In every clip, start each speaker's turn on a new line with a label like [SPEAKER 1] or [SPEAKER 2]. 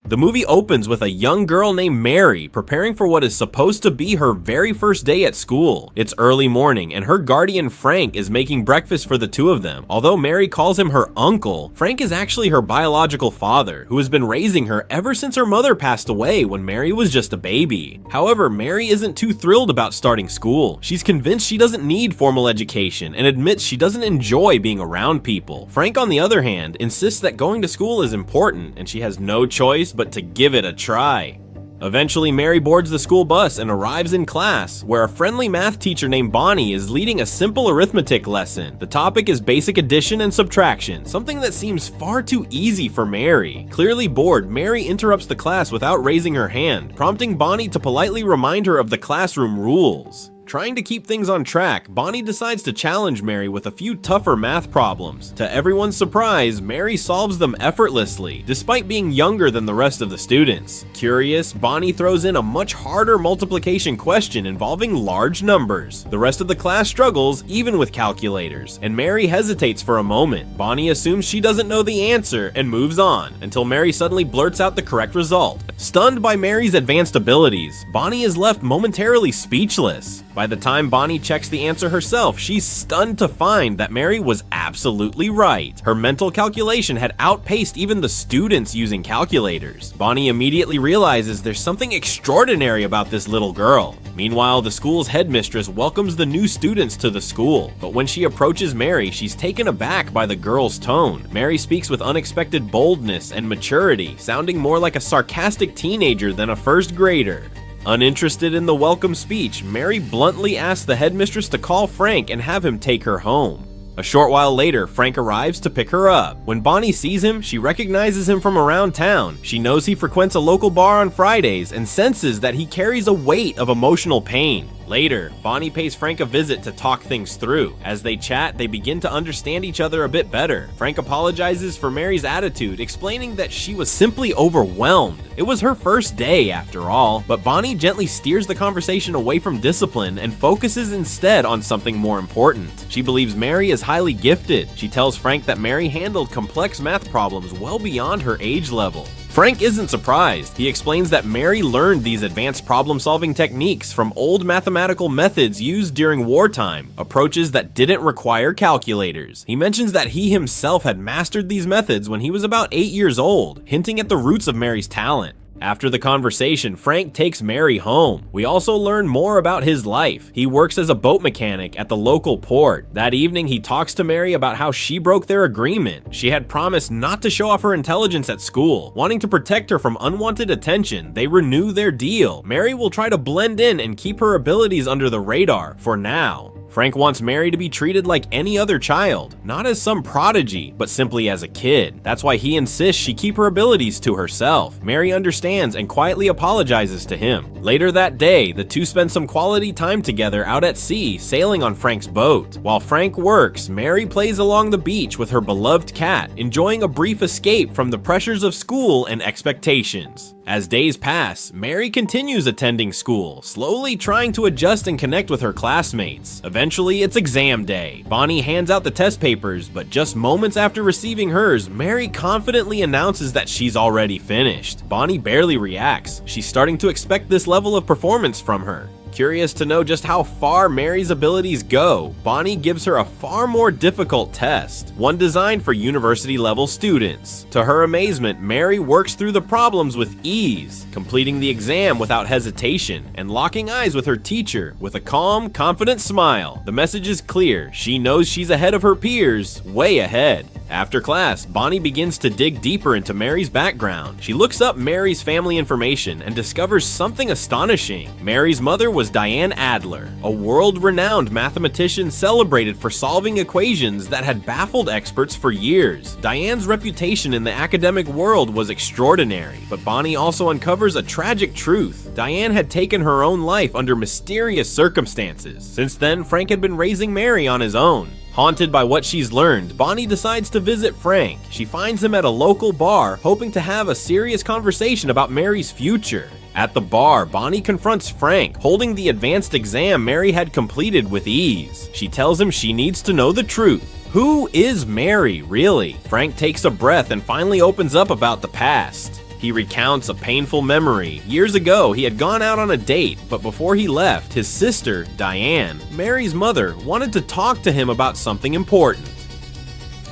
[SPEAKER 1] The movie opens with a young girl named Mary preparing for what is supposed to be her very first day at school. It's early morning and her guardian Frank is making breakfast for the two of them. Although Mary calls him her uncle, Frank is actually her biological father, who has been raising her ever since her mother passed away when Mary was just a baby. However, Mary isn't too thrilled about starting school. She's convinced she doesn't need formal education and admits she doesn't enjoy being around people. Frank, on the other hand, insists that going to school is important and she has no choice but to give it a try. Eventually, Mary boards the school bus and arrives in class, where a friendly math teacher named Bonnie is leading a simple arithmetic lesson. The topic is basic addition and subtraction, something that seems far too easy for Mary. Clearly bored, Mary interrupts the class without raising her hand, prompting Bonnie to politely remind her of the classroom rules. Trying to keep things on track, Bonnie decides to challenge Mary with a few tougher math problems. To everyone's surprise, Mary solves them effortlessly, despite being younger than the rest of the students. Curious, Bonnie throws in a much harder multiplication question involving large numbers. The rest of the class struggles, even with calculators, and Mary hesitates for a moment. Bonnie assumes she doesn't know the answer and moves on, until Mary suddenly blurts out the correct result. Stunned by Mary's advanced abilities, Bonnie is left momentarily speechless. By the time Bonnie checks the answer herself, she's stunned to find that Mary was absolutely right. Her mental calculation had outpaced even the students using calculators. Bonnie immediately realizes there's something extraordinary about this little girl. Meanwhile, the school's headmistress welcomes the new students to the school, but when she approaches Mary, she's taken aback by the girl's tone. Mary speaks with unexpected boldness and maturity, sounding more like a sarcastic teenager than a first grader. Uninterested in the welcome speech, Mary bluntly asks the headmistress to call Frank and have him take her home. A short while later, Frank arrives to pick her up. When Bonnie sees him, she recognizes him from around town. She knows he frequents a local bar on Fridays and senses that he carries a weight of emotional pain. Later, Bonnie pays Frank a visit to talk things through. As they chat, they begin to understand each other a bit better. Frank apologizes for Mary's attitude, explaining that she was simply overwhelmed. It was her first day after all, but Bonnie gently steers the conversation away from discipline and focuses instead on something more important. She believes Mary is highly gifted. She tells Frank that Mary handled complex math problems well beyond her age level. Frank isn't surprised. He explains that Mary learned these advanced problem-solving techniques from old mathematical methods used during wartime, approaches that didn't require calculators. He mentions that he himself had mastered these methods when he was about 8 years old, hinting at the roots of Mary's talent. After the conversation, Frank takes Mary home. We also learn more about his life. He works as a boat mechanic at the local port. That evening, he talks to Mary about how she broke their agreement. She had promised not to show off her intelligence at school. Wanting to protect her from unwanted attention, they renew their deal. Mary will try to blend in and keep her abilities under the radar for now. Frank wants Mary to be treated like any other child, not as some prodigy, but simply as a kid. That's why he insists she keep her abilities to herself. Mary understands and quietly apologizes to him. Later that day, the two spend some quality time together out at sea, sailing on Frank's boat. While Frank works, Mary plays along the beach with her beloved cat, enjoying a brief escape from the pressures of school and expectations. As days pass, Mary continues attending school, slowly trying to adjust and connect with her classmates. Eventually, it's exam day. Bonnie hands out the test papers, but just moments after receiving hers, Mary confidently announces that she's already finished. Bonnie barely reacts. She's starting to expect this level of performance from her. Curious to know just how far Mary's abilities go, Bonnie gives her a far more difficult test, one designed for university-level students. To her amazement, Mary works through the problems with ease, completing the exam without hesitation and locking eyes with her teacher with a calm, confident smile. The message is clear. She knows she's ahead of her peers, way ahead. After class, Bonnie begins to dig deeper into Mary's background. She looks up Mary's family information and discovers something astonishing. Mary's mother was Diane Adler, a world-renowned mathematician celebrated for solving equations that had baffled experts for years. Diane's reputation in the academic world was extraordinary, but Bonnie also uncovers a tragic truth. Diane had taken her own life under mysterious circumstances. Since then, Frank had been raising Mary on his own. Haunted by what she's learned, Bonnie decides to visit Frank. She finds him at a local bar, hoping to have a serious conversation about Mary's future. At the bar, Bonnie confronts Frank, holding the advanced exam Mary had completed with ease. She tells him she needs to know the truth. Who is Mary, really? Frank takes a breath and finally opens up about the past. He recounts a painful memory. Years ago, he had gone out on a date, but before he left, his sister, Diane, Mary's mother, wanted to talk to him about something important.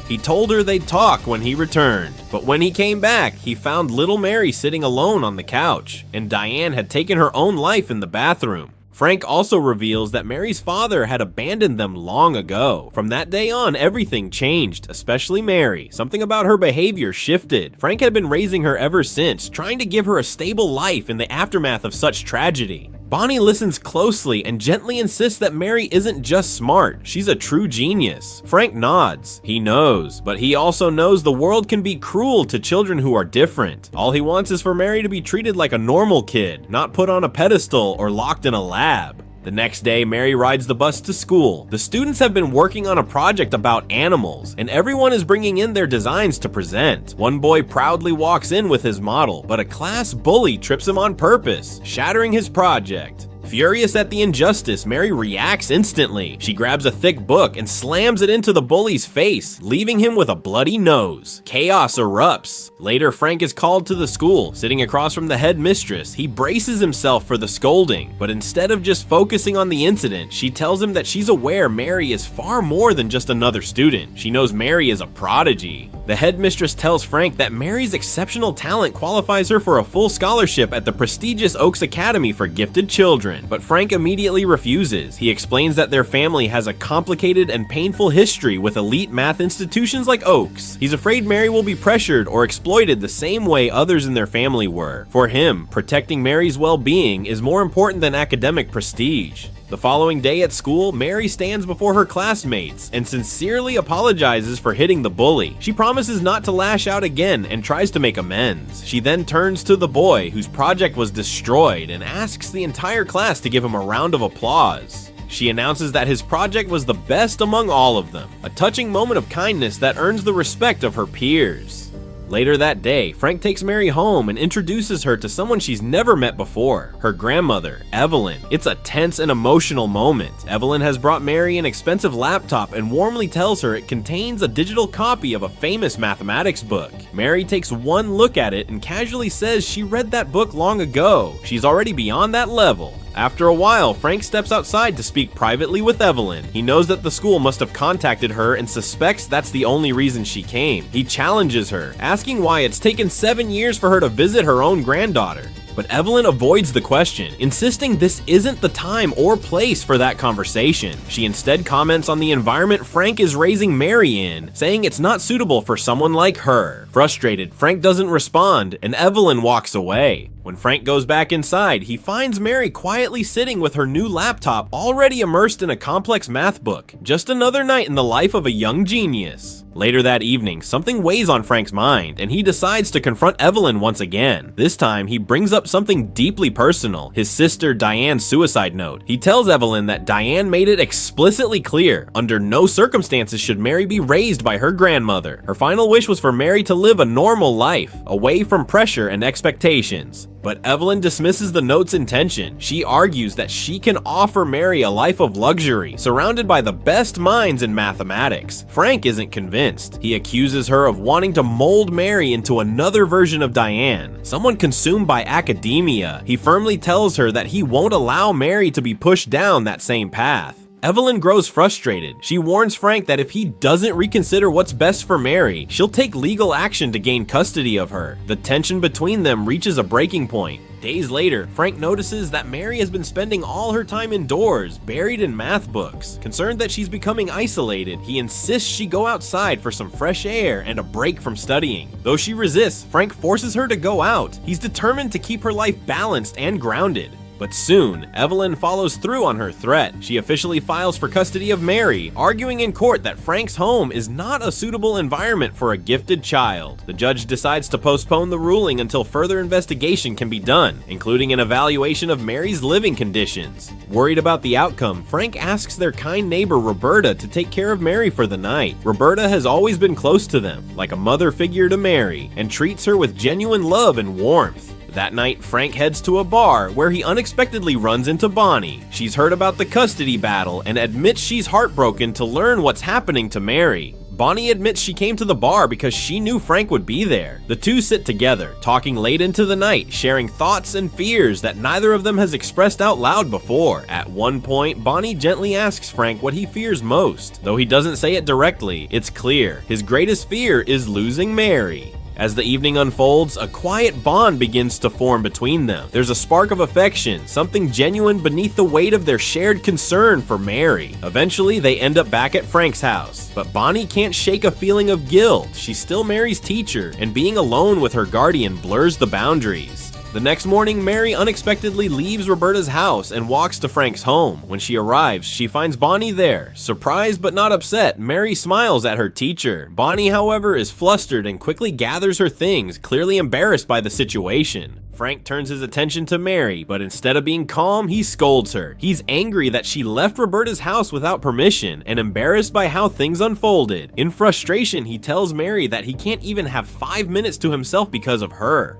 [SPEAKER 1] He told her they'd talk when he returned, but when he came back, he found little Mary sitting alone on the couch, and Diane had taken her own life in the bathroom. Frank also reveals that Mary's father had abandoned them long ago. From that day on, everything changed, especially Mary. Something about her behavior shifted. Frank had been raising her ever since, trying to give her a stable life in the aftermath of such tragedy. Bonnie listens closely and gently insists that Mary isn't just smart, she's a true genius. Frank nods. He knows, but he also knows the world can be cruel to children who are different. All he wants is for Mary to be treated like a normal kid, not put on a pedestal or locked in a lab. The next day, Mary rides the bus to school. The students have been working on a project about animals, and everyone is bringing in their designs to present. One boy proudly walks in with his model, but a class bully trips him on purpose, shattering his project. Furious at the injustice, Mary reacts instantly. She grabs a thick book and slams it into the bully's face, leaving him with a bloody nose. Chaos erupts. Later, Frank is called to the school. Sitting across from the headmistress, he braces himself for the scolding, but instead of just focusing on the incident, she tells him that she's aware Mary is far more than just another student. She knows Mary is a prodigy. The headmistress tells Frank that Mary's exceptional talent qualifies her for a full scholarship at the prestigious Oaks Academy for Gifted Children, but Frank immediately refuses. He explains that their family has a complicated and painful history with elite math institutions like Oaks. He's afraid Mary will be pressured or exploited the same way others in their family were. For him, protecting Mary's well-being is more important than academic prestige. The following day at school, Mary stands before her classmates and sincerely apologizes for hitting the bully. She promises not to lash out again and tries to make amends. She then turns to the boy whose project was destroyed and asks the entire class to give him a round of applause. She announces that his project was the best among all of them, a touching moment of kindness that earns the respect of her peers. Later that day, Frank takes Mary home and introduces her to someone she's never met before, her grandmother, Evelyn. It's a tense and emotional moment. Evelyn has brought Mary an expensive laptop and warmly tells her it contains a digital copy of a famous mathematics book. Mary takes one look at it and casually says she read that book long ago. She's already beyond that level. After a while, Frank steps outside to speak privately with Evelyn. He knows that the school must have contacted her and suspects that's the only reason she came. He challenges her, asking why it's taken 7 years for her to visit her own granddaughter. But Evelyn avoids the question, insisting this isn't the time or place for that conversation. She instead comments on the environment Frank is raising Mary in, saying it's not suitable for someone like her. Frustrated, Frank doesn't respond, and Evelyn walks away. When Frank goes back inside, he finds Mary quietly sitting with her new laptop already immersed in a complex math book. Just another night in the life of a young genius. Later that evening, something weighs on Frank's mind, and he decides to confront Evelyn once again. This time, he brings up something deeply personal, his sister Diane's suicide note. He tells Evelyn that Diane made it explicitly clear, under no circumstances should Mary be raised by her grandmother. Her final wish was for Mary to live a normal life, away from pressure and expectations. But Evelyn dismisses the note's intention. She argues that she can offer Mary a life of luxury, surrounded by the best minds in mathematics. Frank isn't convinced. He accuses her of wanting to mold Mary into another version of Diane, someone consumed by academia. He firmly tells her that he won't allow Mary to be pushed down that same path. Evelyn grows frustrated. She warns Frank that if he doesn't reconsider what's best for Mary, she'll take legal action to gain custody of her. The tension between them reaches a breaking point. Days later, Frank notices that Mary has been spending all her time indoors, buried in math books. Concerned that she's becoming isolated, he insists she go outside for some fresh air and a break from studying. Though she resists, Frank forces her to go out. He's determined to keep her life balanced and grounded. But soon, Evelyn follows through on her threat. She officially files for custody of Mary, arguing in court that Frank's home is not a suitable environment for a gifted child. The judge decides to postpone the ruling until further investigation can be done, including an evaluation of Mary's living conditions. Worried about the outcome, Frank asks their kind neighbor Roberta to take care of Mary for the night. Roberta has always been close to them, like a mother figure to Mary, and treats her with genuine love and warmth. That night, Frank heads to a bar where he unexpectedly runs into Bonnie. She's heard about the custody battle and admits she's heartbroken to learn what's happening to Mary. Bonnie admits she came to the bar because she knew Frank would be there. The two sit together, talking late into the night, sharing thoughts and fears that neither of them has expressed out loud before. At one point, Bonnie gently asks Frank what he fears most. Though he doesn't say it directly, it's clear. His greatest fear is losing Mary. As the evening unfolds, a quiet bond begins to form between them. There's a spark of affection, something genuine beneath the weight of their shared concern for Mary. Eventually, they end up back at Frank's house, but Bonnie can't shake a feeling of guilt. She's still Mary's teacher, and being alone with her guardian blurs the boundaries. The next morning, Mary unexpectedly leaves Roberta's house and walks to Frank's home. When she arrives, she finds Bonnie there. Surprised but not upset, Mary smiles at her teacher. Bonnie, however, is flustered and quickly gathers her things, clearly embarrassed by the situation. Frank turns his attention to Mary, but instead of being calm, he scolds her. He's angry that she left Roberta's house without permission and embarrassed by how things unfolded. In frustration, he tells Mary that he can't even have 5 minutes to himself because of her.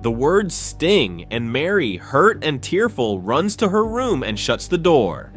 [SPEAKER 1] The words sting, and Mary, hurt and tearful, runs to her room and shuts the door.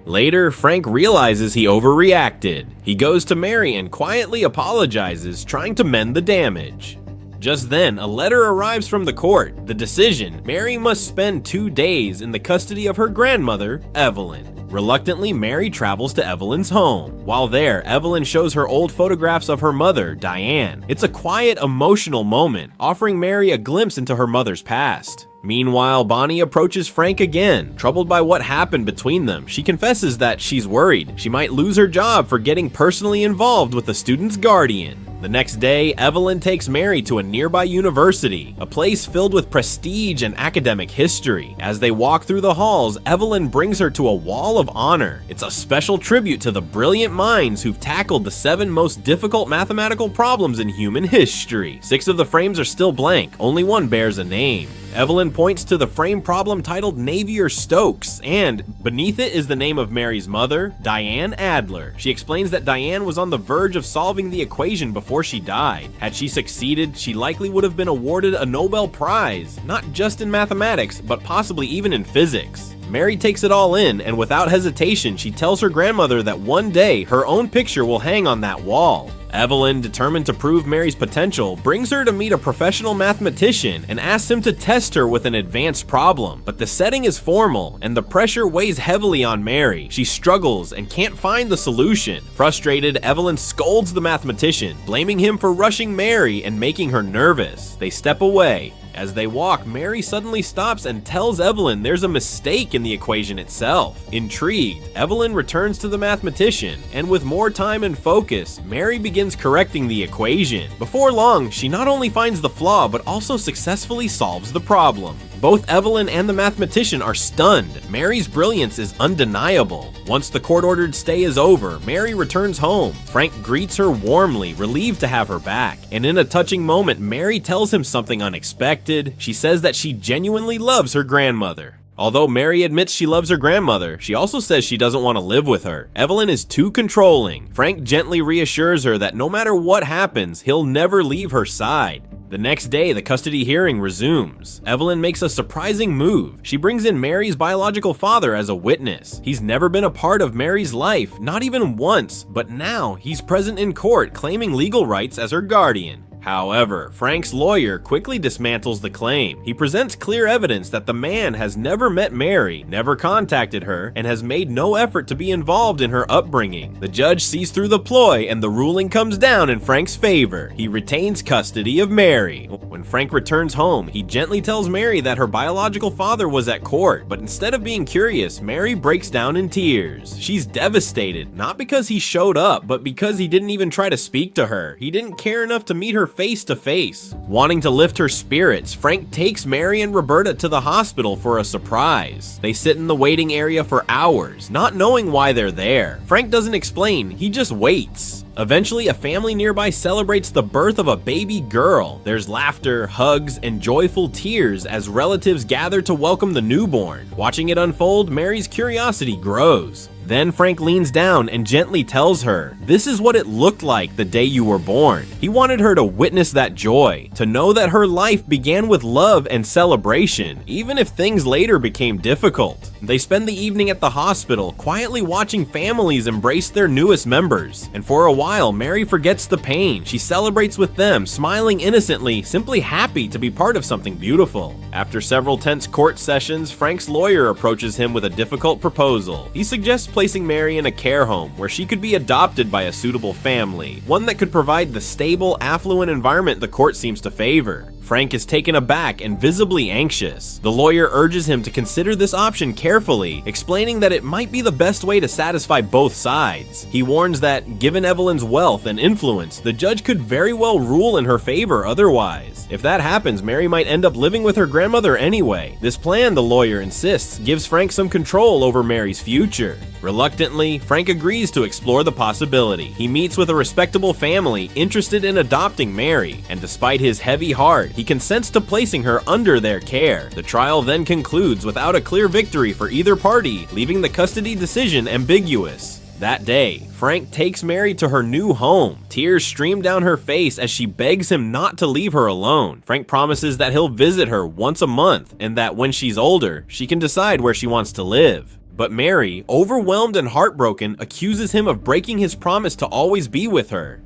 [SPEAKER 1] Later, Frank realizes he overreacted. He goes to Mary and quietly apologizes, trying to mend the damage. Just then, a letter arrives from the court. The decision: Mary must spend 2 days in the custody of her grandmother, Evelyn. Reluctantly, Mary travels to Evelyn's home. While there, Evelyn shows her old photographs of her mother, Diane. It's a quiet, emotional moment, offering Mary a glimpse into her mother's past. Meanwhile, Bonnie approaches Frank again. Troubled by what happened between them, she confesses that she's worried she might lose her job for getting personally involved with the student's guardian. The next day, Evelyn takes Mary to a nearby university, a place filled with prestige and academic history. As they walk through the halls, Evelyn brings her to a wall of honor. It's a special tribute to the brilliant minds who've tackled the 7 most difficult mathematical problems in human history. 6 of the frames are still blank, only one bears a name. Evelyn points to the frame problem titled Navier-Stokes, and beneath it is the name of Mary's mother, Diane Adler. She explains that Diane was on the verge of solving the equation before she died. Had she succeeded, she likely would have been awarded a Nobel Prize, not just in mathematics, but possibly even in physics. Mary takes it all in, and without hesitation, she tells her grandmother that one day her own picture will hang on that wall. Evelyn, determined to prove Mary's potential, brings her to meet a professional mathematician and asks him to test her with an advanced problem. But the setting is formal, and the pressure weighs heavily on Mary. She struggles and can't find the solution. Frustrated, Evelyn scolds the mathematician, blaming him for rushing Mary and making her nervous. They step away. As they walk, Mary suddenly stops and tells Evelyn there's a mistake in the equation itself. Intrigued, Evelyn returns to the mathematician, and with more time and focus, Mary begins correcting the equation. Before long, she not only finds the flaw, but also successfully solves the problem. Both Evelyn and the mathematician are stunned. Mary's brilliance is undeniable. Once the court-ordered stay is over, Mary returns home. Frank greets her warmly, relieved to have her back. And in a touching moment, Mary tells him something unexpected. She says that she genuinely loves her grandmother. Although Mary admits she loves her grandmother, she also says she doesn't want to live with her. Evelyn is too controlling. Frank gently reassures her that no matter what happens, he'll never leave her side. The next day, the custody hearing resumes. Evelyn makes a surprising move. She brings in Mary's biological father as a witness. He's never been a part of Mary's life, not even once, but now he's present in court claiming legal rights as her guardian. However, Frank's lawyer quickly dismantles the claim. He presents clear evidence that the man has never met Mary, never contacted her, and has made no effort to be involved in her upbringing. The judge sees through the ploy, and the ruling comes down in Frank's favor. He retains custody of Mary. When Frank returns home, he gently tells Mary that her biological father was at court, but instead of being curious, Mary breaks down in tears. She's devastated, not because he showed up, but because he didn't even try to speak to her. He didn't care enough to meet her face to face. Wanting to lift her spirits, Frank takes Mary and Roberta to the hospital for a surprise. They sit in the waiting area for hours, not knowing why they're there. Frank doesn't explain, he just waits. Eventually, a family nearby celebrates the birth of a baby girl. There's laughter, hugs, and joyful tears as relatives gather to welcome the newborn. Watching it unfold, Mary's curiosity grows. Then Frank leans down and gently tells her, "This is what it looked like the day you were born." He wanted her to witness that joy, to know that her life began with love and celebration, even if things later became difficult. They spend the evening at the hospital, quietly watching families embrace their newest members. And for a while, Mary forgets the pain. She celebrates with them, smiling innocently, simply happy to be part of something beautiful. After several tense court sessions, Frank's lawyer approaches him with a difficult proposal. He suggests placing Mary in a care home where she could be adopted by a suitable family, one that could provide the stable, affluent environment the court seems to favor. Frank is taken aback and visibly anxious. The lawyer urges him to consider this option carefully, explaining that it might be the best way to satisfy both sides. He warns that, given Evelyn's wealth and influence, the judge could very well rule in her favor otherwise. If that happens, Mary might end up living with her grandmother anyway. This plan, the lawyer insists, gives Frank some control over Mary's future. Reluctantly, Frank agrees to explore the possibility. He meets with a respectable family interested in adopting Mary, and despite his heavy heart, he consents to placing her under their care. The trial then concludes without a clear victory for either party, leaving the custody decision ambiguous. That day, Frank takes Mary to her new home. Tears stream down her face as she begs him not to leave her alone. Frank promises that he'll visit her once a month, and that when she's older, she can decide where she wants to live. But Mary, overwhelmed and heartbroken, accuses him of breaking his promise to always be with her.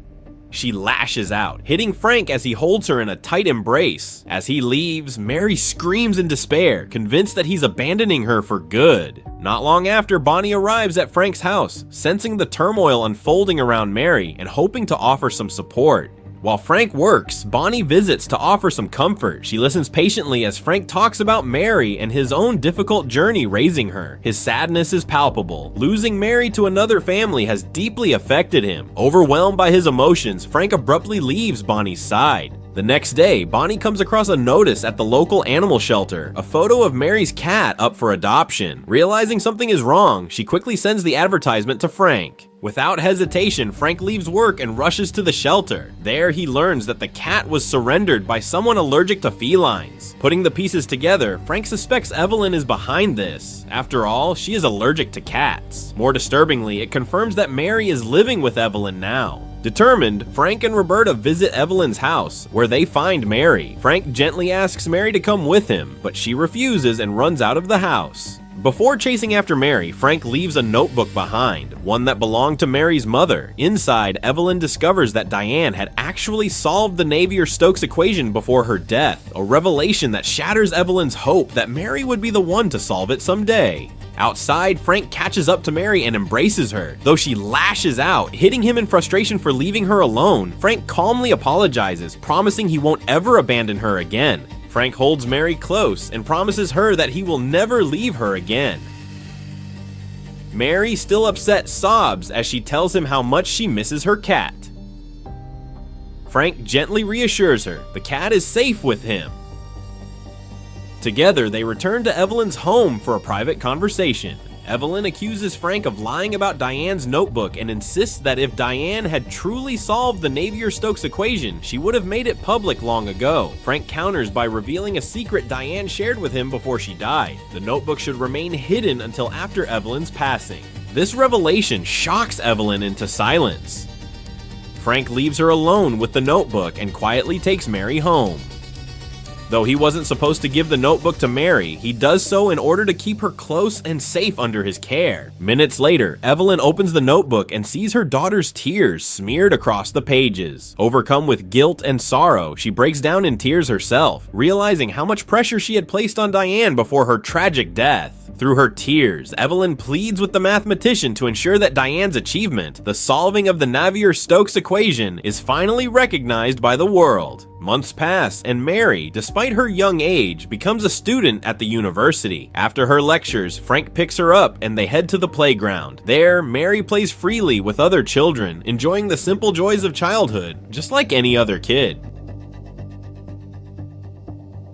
[SPEAKER 1] She lashes out, hitting Frank as he holds her in a tight embrace. As he leaves, Mary screams in despair, convinced that he's abandoning her for good. Not long after, Bonnie arrives at Frank's house, sensing the turmoil unfolding around Mary and hoping to offer some support. While Frank works, Bonnie visits to offer some comfort. She listens patiently as Frank talks about Mary and his own difficult journey raising her. His sadness is palpable. Losing Mary to another family has deeply affected him. Overwhelmed by his emotions, Frank abruptly leaves Bonnie's side. The next day, Bonnie comes across a notice at the local animal shelter, a photo of Mary's cat up for adoption. Realizing something is wrong, she quickly sends the advertisement to Frank. Without hesitation, Frank leaves work and rushes to the shelter. There, he learns that the cat was surrendered by someone allergic to felines. Putting the pieces together, Frank suspects Evelyn is behind this. After all, she is allergic to cats. More disturbingly, it confirms that Mary is living with Evelyn now. Determined, Frank and Roberta visit Evelyn's house, where they find Mary. Frank gently asks Mary to come with him, but she refuses and runs out of the house. Before chasing after Mary, Frank leaves a notebook behind, one that belonged to Mary's mother. Inside, Evelyn discovers that Diane had actually solved the Navier-Stokes equation before her death, a revelation that shatters Evelyn's hope that Mary would be the one to solve it someday. Outside, Frank catches up to Mary and embraces her. Though she lashes out, hitting him in frustration for leaving her alone, Frank calmly apologizes, promising he won't ever abandon her again. Frank holds Mary close and promises her that he will never leave her again. Mary, still upset, sobs as she tells him how much she misses her cat. Frank gently reassures her the cat is safe with him. Together, they return to Evelyn's home for a private conversation. Evelyn accuses Frank of lying about Diane's notebook and insists that if Diane had truly solved the Navier-Stokes equation, she would have made it public long ago. Frank counters by revealing a secret Diane shared with him before she died. The notebook should remain hidden until after Evelyn's passing. This revelation shocks Evelyn into silence. Frank leaves her alone with the notebook and quietly takes Mary home. Though he wasn't supposed to give the notebook to Mary, he does so in order to keep her close and safe under his care. Minutes later, Evelyn opens the notebook and sees her daughter's tears smeared across the pages. Overcome with guilt and sorrow, she breaks down in tears herself, realizing how much pressure she had placed on Diane before her tragic death. Through her tears, Evelyn pleads with the mathematician to ensure that Diane's achievement, the solving of the Navier-Stokes equation, is finally recognized by the world. Months pass, and Mary, despite her young age, becomes a student at the university. After her lectures, Frank picks her up and they head to the playground. There, Mary plays freely with other children, enjoying the simple joys of childhood, just like any other kid.